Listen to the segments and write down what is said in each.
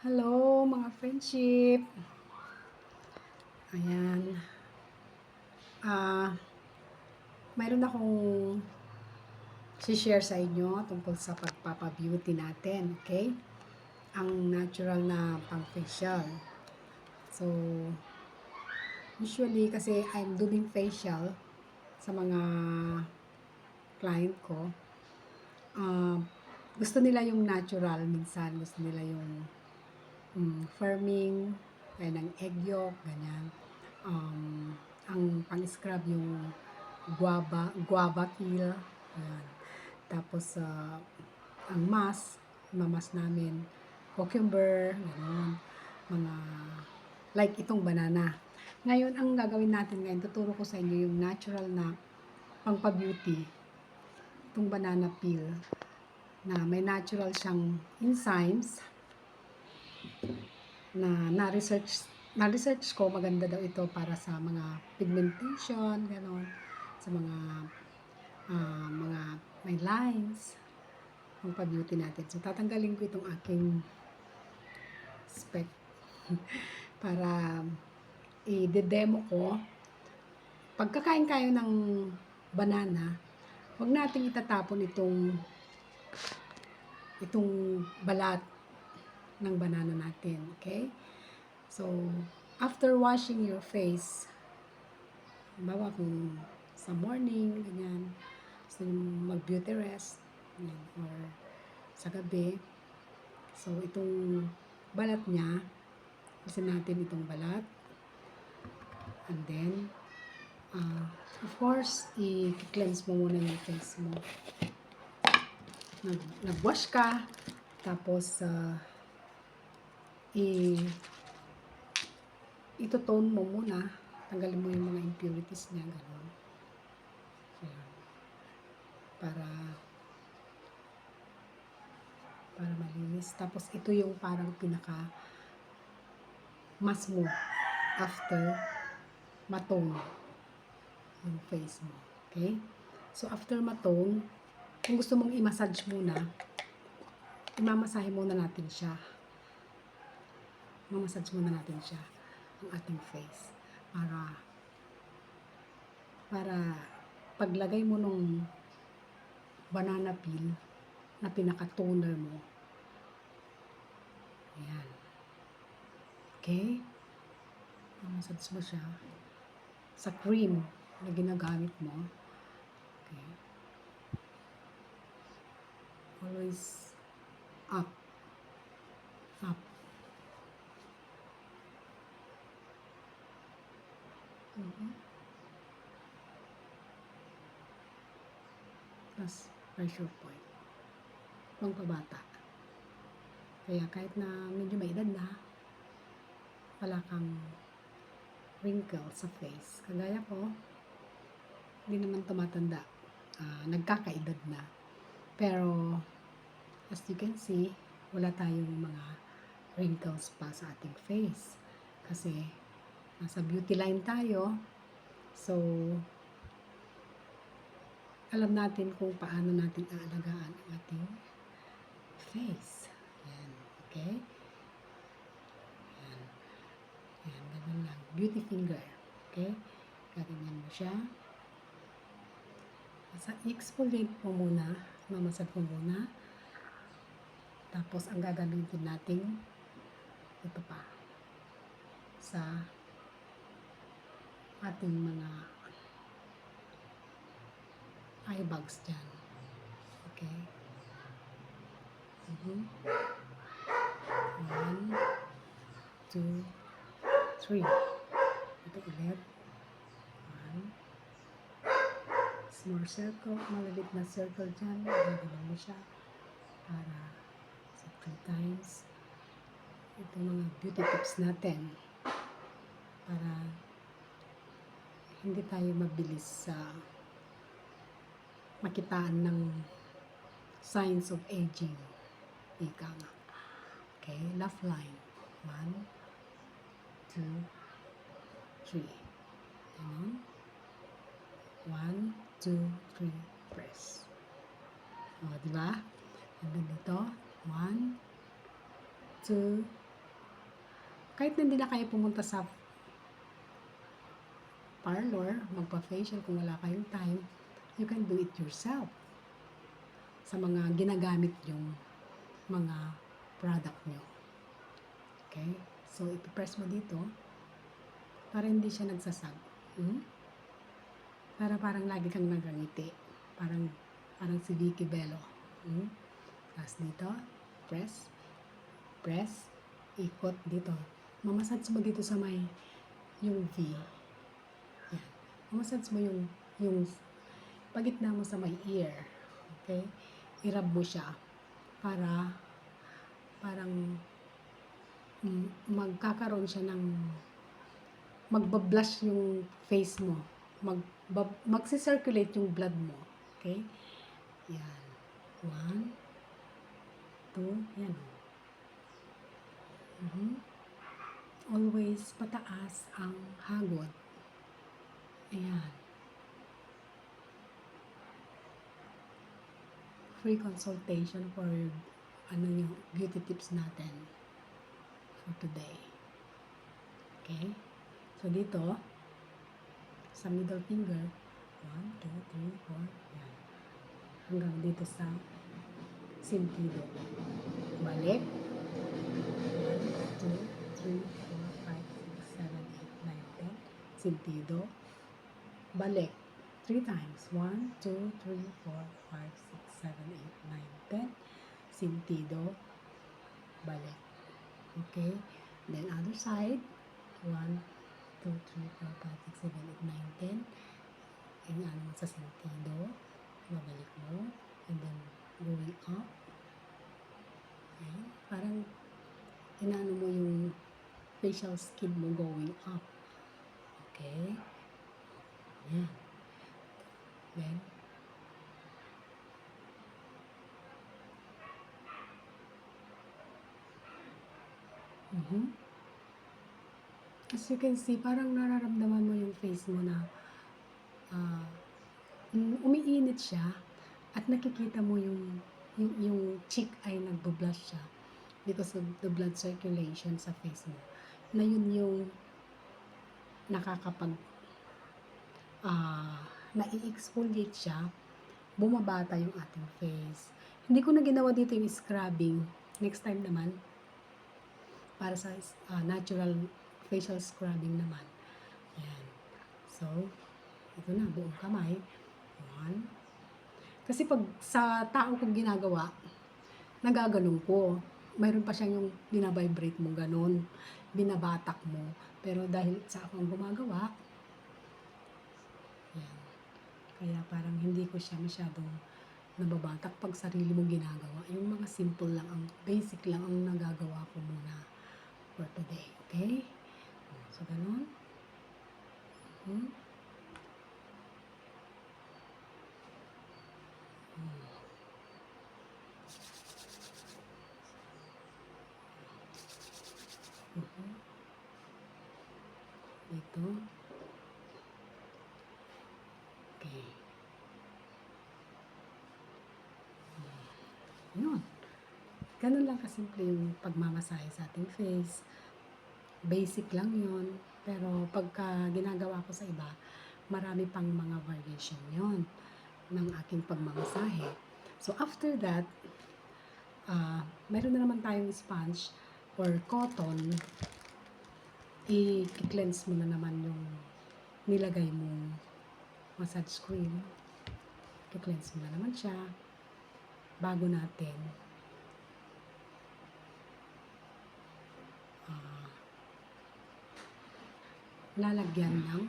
Hello mga friendship. Ayan. Ah, mayroon akong share sa inyo tungkol sa pagpapa-beauty natin, okay? Ang natural na pang-facial. So, usually kasi I'm doing facial sa mga client ko. Ah, gusto nila yung natural minsan, gusto nila yung firming, kaya ng egg yolk, ganyan. Ang pang-scrub yung guava peel, ayan. Tapos, ang mamas namin, cucumber, gano'n, mga, like itong banana. Ngayon, ang gagawin natin ngayon, tuturo ko sa inyo yung natural na pangpa-beauty, itong banana peel, na may natural siyang enzymes, na-research ko, maganda daw ito para sa mga pigmentation, gano'n, sa mga may lines, ang pa-beauty natin. So, tatanggalin ko itong aking spec para i-demo ko. Pagkakain kayo ng banana, huwag nating itatapon itong balat ng banana natin, okay? So, after washing your face, bawa kung sa morning, ganyan, gusto nyo mag-beauty rest, ganyan, or sa gabi, so itong balat niya, isa natin itong balat, and then, of course, i-cleanse mo muna yung face mo. Nag-wash ka, tapos, ito-tone mo muna, tanggalin mo yung mga impurities niya, gano'n. Ayan. Para malinis. Tapos, ito yung parang mas mo after matone yung face mo. Okay? So, after matone, kung gusto mong i-massage muna, imamasahe muna natin siya. Mamassage muna natin siya, ang ating face. Para paglagay mo nung banana peel na pinaka-toner mo, ayan. Okay? Mamassage mo siya sa cream na ginagamit mo. Okay? Always up. Up. Plus pressure point. Pangpabata. Kaya kahit na medyo may edad na, wala kang wrinkle sa face. Kagaya ko, hindi naman tumatanda. Nagkakaedad na. Pero, as you can see, wala tayong mga wrinkles pa sa ating face. Kasi, nasa beauty line tayo. So, alam natin kung paano natin aalagaan ang ating face. Yan. Okay? Yan. Yan. Ganun lang. Beauty finger. Okay? Gaganyan mo siya. I-exfoliate mo muna. Mamasad mo muna. Tapos, ang gagamitin natin, ito pa. Sa ating mga eye bags dyan. Okay? 1, 2, 3. Ito ulit. 1. Small circle. Malabit na circle dyan. Gagawin mo siya. Para sa 3 times. Ito mga beauty tips natin. Para hindi tayo mabilis sa makitaan ng signs of aging. Ika nga. Okay, laugh line. 1, 2, 3. Ganun. 1, 2, 3, press. O, diba? Hanggang dito. 1, 2, Kahit na hindi na kayo pumunta sa parlor, magpa-facial kung wala kayong time, you can do it yourself sa mga ginagamit yung mga product nyo. Okay? So, ipipress mo dito para hindi siya nagsasag. Para parang lagi kang nagangiti. Parang si Vicky Bello. Tapos dito, press, ikot dito. Mamasage mo dito sa may yung V. Yan. Mamasage mo yung pagitna mo sa may ear. Okay? I-rub mo siya para parang magkakaroon siya ng magbablush yung face mo. Magsi-circulate yung blood mo. Okay? Yan. 1, 2, yan. Always pataas ang hagod. Ayan. Free consultation for yung beauty tips natin for today. Okay? So dito, sa middle finger, 1, 2, 3, 4, yan. Hanggang dito sa sentido. Balik. 1, 2, 3, 4, 5, 6, 7, 8, 9, 10. Sentido. Balik. 3 times. 1, 2, 3, 4, 5, 6, 7, 8, 9, 10. Sentido. Balik. Okay? Then other side. 1, 2, 3, 4, 5, 6, 7, 8, 9, 10. Yung ano mo sa sentido. Babalik mo. And then, going up. Ayan. Parang, inaano mo yung facial skin mo going up. Okay? Ayan. Then, as you can see, parang nararamdaman mo yung face mo na umiinit siya at nakikita mo yung cheek ay nagbo-blush siya because of the blood circulation sa face mo. Na yun yung nakakapag na-exfoliate siya, bumabata yung ating face. Hindi ko na ginawa dito yung scrubbing. Next time naman, para sa natural facial scrubbing naman. Ayan. So, ito na, buong kamay. 1. Kasi pag sa tao kong ginagawa, nagaganong ko. Mayroon pa siyang yung binabibrate mo, ganun. Binabatak mo. Pero dahil sa akong gumagawa, yan. Kaya parang hindi ko siya masyadong nababatak pag sarili mong ginagawa. Yung mga simple lang, ang basic lang ang nagagawa ko muna for today. Okay? So, ganun. Dito. Okay. Yun. Ganun lang kasimple yung pagmamasahe sa ating face. Basic lang yun. Pero pagka ginagawa ko sa iba, marami pang mga variation yun ng aking pagmamasahe. So after that, meron na naman tayong sponge or cotton. I-cleanse mo na naman yung nilagay mong massage cream. I-cleanse mo na naman siya bago natin lalagyan ng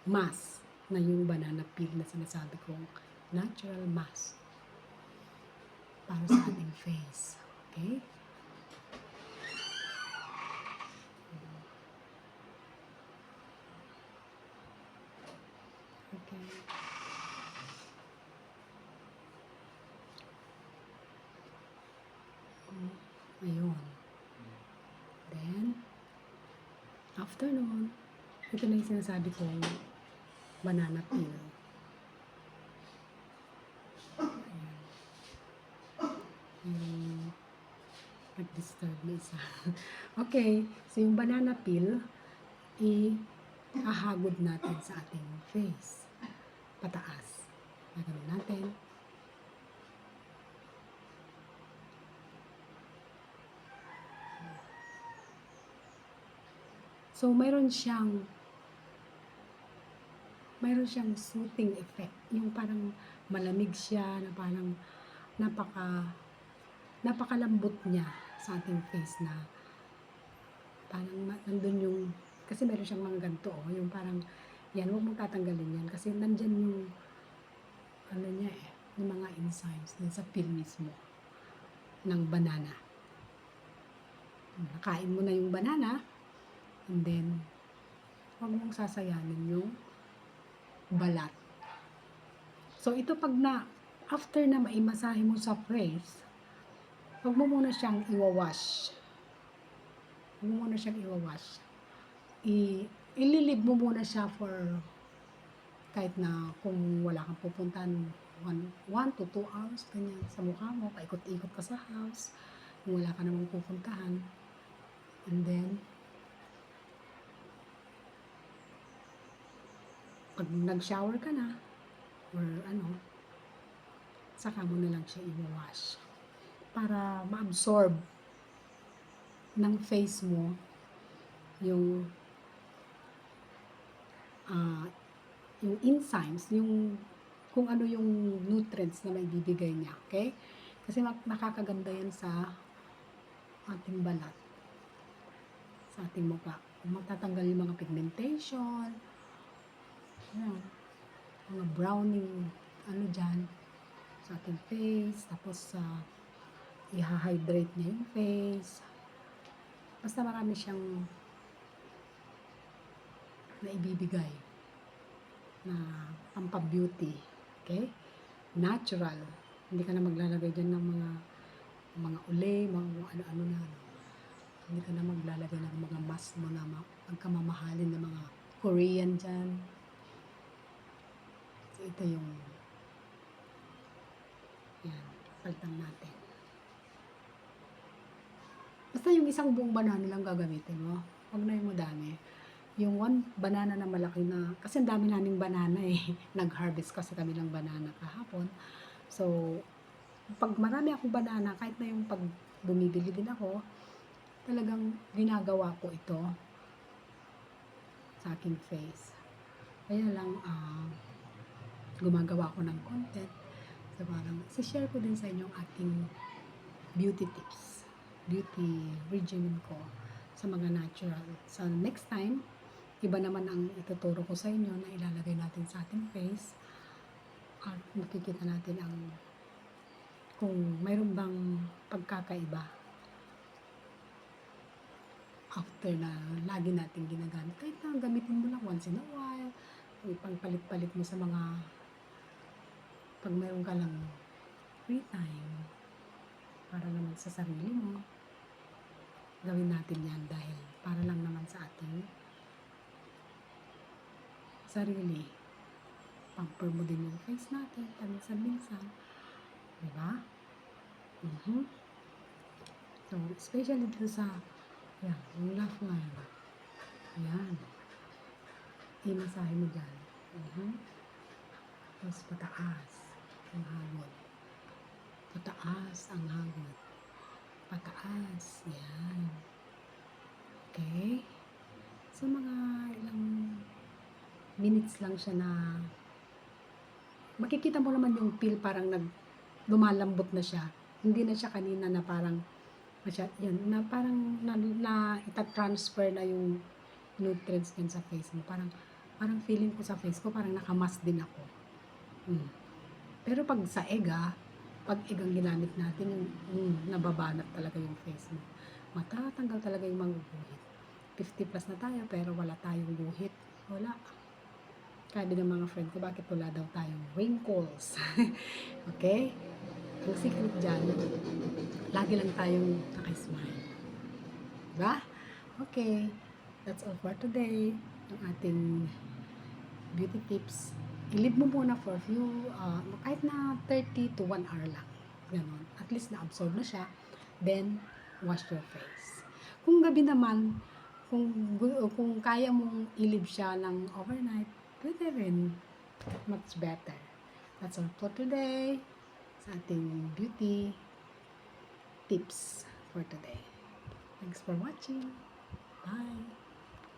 mask na yung banana peel na sinasabi kong natural mask para sa ating face. Okay? Okay. Ayun. Then, after nun, ito na yung sinasabi kong banana peel. Nag-disturb na isa. Okay, so yung banana peel, ihahagod natin sa ating face. Pataas. Gagawin natin. So, mayroon siyang soothing effect. Yung parang malamig siya, na parang napakalambot niya sa ating face, na parang nandun yung, kasi meron siyang mga ganito, yung parang, yan, huwag mong tatanggalin yan, kasi nandyan yung, ano niya yung mga enzymes dun sa peel mismo ng banana. Nakain mo na yung banana, and then, huwag mong sasayanin yung balat. So, ito after na maimasahe mo sa face, huwag mo muna siyang iwawash. Huwag mo muna siyang iwawash. Ililib mo muna siya for, kahit na kung wala kang pupuntahan, 1 to 2 hours, ganyan, sa mukha mo, paikot-ikot ka sa house, kung wala ka namang pupuntahan. And then, pag nag-shower ka na, or saka mo na lang siya i-wash. Para ma-absorb ng face mo yung enzymes, yung kung ano yung nutrients na may bibigay niya, okay? Kasi nakakaganda yan sa ating balat, sa ating mukha. Matatanggal yung mga pigmentation, mga browning, dyan, sa ating face, tapos i-hydrate niya yung face. Basta marami siyang naibibigay na pampabeauty, okay? Natural. Hindi ka na maglalagay dyan ng mga ulay, mga ano-ano na. Hindi ka na maglalagay ng mga mask mo na pagkamamahalin ng mga Korean dyan. So, ito yung yan, palitan natin. Basta yung isang buong banana lang gagamitin mo. Huwag na yung madami. Yung 1 banana na malaki na, kasi ang dami naming banana Nag-harvest kasi kami ng banana kahapon. So, pag marami akong banana, kahit na yung pag bumibili din ako, talagang ginagawa ko ito sa aking face. Kaya lang, gumagawa ko ng content. So, parang, share ko din sa inyo ang ating beauty tips, beauty regimen ko sa mga natural. So, next time, iba naman ang ituturo ko sa inyo na ilalagay natin sa ating face, at makikita natin kung mayroon bang pagkakaiba after na lagi natin ginagamit. Kahit na gamitin mo lang once in a while, pangpalit-palit mo sa mga, pag mayroon ka lang free time, para naman sa sarili mo, gawin natin yan, dahil para lang naman sa ating sarili. Pamper mo din yung face natin, paminsan-minsan. Diba? So, especially dito sa, yung laugh line. Yan. Imasahe mo dyan. Tapos pataas ang hagod. Pataas ang hagod. Pataas. Yan. Okay? So, mga ilang minutes lang siya na makikita mo naman yung peel, parang lumalambot na siya. Hindi na siya kanina na parang na parang ita-transfer na yung nutrients din sa face mo. Parang feeling ko sa face ko parang nakamask din ako. Pero pag sa pag egang ginamit natin, yung nababanat talaga yung face mo. Matatanggal talaga yung mga guhit. 50 plus na tayo pero wala tayong guhit. Wala. Sabi ng mga friend ko, bakit wala daw tayong wrinkles? Okay? Ang secret dyan, lagi lang tayong naka-smile. Diba? Okay. That's all for today. Ang ating beauty tips. I-leave mo muna for few, kahit na 30 to 1 hour lang. Ganon. At least na-absorb na siya. Then, wash your face. Kung gabi naman, kung kaya mong i-leave siya ng overnight, pwede rin. Much better. That's all for today sa ating beauty tips for today. Thanks for watching. Bye!